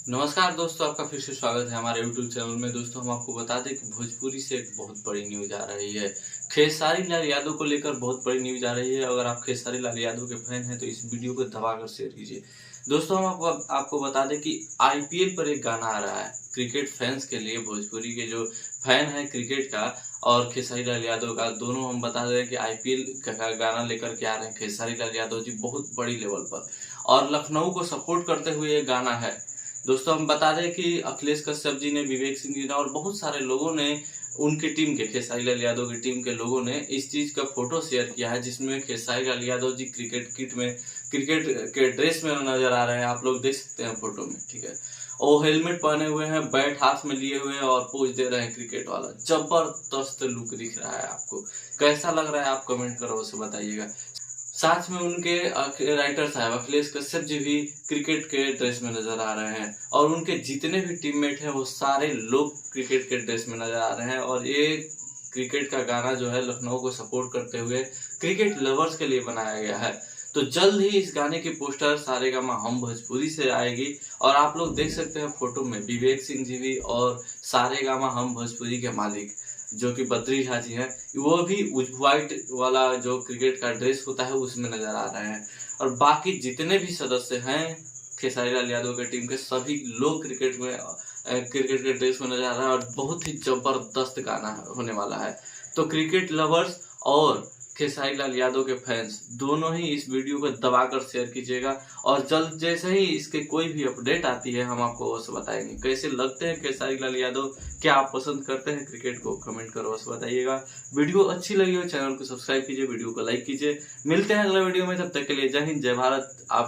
नमस्कार दोस्तों, आपका फिर से स्वागत है हमारे यूट्यूब चैनल में। दोस्तों, हम आपको बता दें कि भोजपुरी से एक बहुत बड़ी न्यूज़ आ रही है। खेसारी लाल यादव को लेकर बहुत बड़ी न्यूज़ आ रही है। अगर आप खेसारी लाल यादव के फैन हैं तो इस वीडियो को दबाकर शेयर कीजिए। दोस्तों, हम आपको बता दें कि आईपीएल पर एक गाना आ रहा है क्रिकेट फैंस के लिए। भोजपुरी के जो फैन है क्रिकेट का और खेसारी लाल यादव का, दोनों हम बता दें कि आईपीएल का गाना लेकर के आ रहे हैं खेसारी लाल यादव जी बहुत बड़ी लेवल पर, और लखनऊ को सपोर्ट करते हुए ये गाना है। दोस्तों, हम बता दें कि अखिलेश कश्यप जी ने, विवेक सिंह जी ने और बहुत सारे लोगों ने, उनकी टीम के, खेसारी लाल यादव की टीम के लोगों ने इस चीज का फोटो शेयर किया है, जिसमें खेसारी लाल यादव जी क्रिकेट किट में, क्रिकेट के ड्रेस में नजर आ रहे हैं। आप लोग देख सकते हैं फोटो में, ठीक है। वो हेलमेट पहने हुए हैं, बैट हाथ में लिए हुए हैं और पोज दे रहे हैं क्रिकेट वाला। जबरदस्त लुक दिख रहा है। आपको कैसा लग रहा है आप कमेंट करो, उसे बताइएगा। साथ में उनके राइटर साहब अखिलेश कश्यप जी भी क्रिकेट के ड्रेस में नजर आ रहे हैं, और उनके जितने भी टीममेट हैं वो सारे लोग क्रिकेट के ड्रेस में नजर आ रहे हैं। और ये क्रिकेट का गाना जो है लखनऊ को सपोर्ट करते हुए क्रिकेट लवर्स के लिए बनाया गया है। तो जल्द ही इस गाने की पोस्टर सारेगामा हम भोजपुरी से आएगी, और आप लोग देख सकते हैं फोटो में विवेक सिंह जी भी और सारेगामा हम भोजपुरी के मालिक जो कि बद्री झा जी हैं, वो भी व्हाइट वाला जो क्रिकेट का ड्रेस होता है उसमें नजर आ रहे हैं। और बाकी जितने भी सदस्य हैं खेसारी लाल यादव के टीम के, सभी लोग क्रिकेट के ड्रेस में नजर आ रहा है, और बहुत ही जबरदस्त गाना होने वाला है। तो क्रिकेट लवर्स और खेसारी लाल यादव के फैंस दोनों ही इस वीडियो को दबाकर शेयर कीजिएगा, और जल्द जैसे ही इसके कोई भी अपडेट आती है हम आपको उसे बताएंगे। कैसे लगते हैं खेसारी लाल यादव, क्या आप पसंद करते हैं क्रिकेट को, कमेंट करो, उसे बताइएगा। वीडियो अच्छी लगी हो चैनल को सब्सक्राइब कीजिए, वीडियो को लाइक कीजिए। मिलते हैं अगले वीडियो में, तब तक के लिए जय हिंद, जय भारत। आप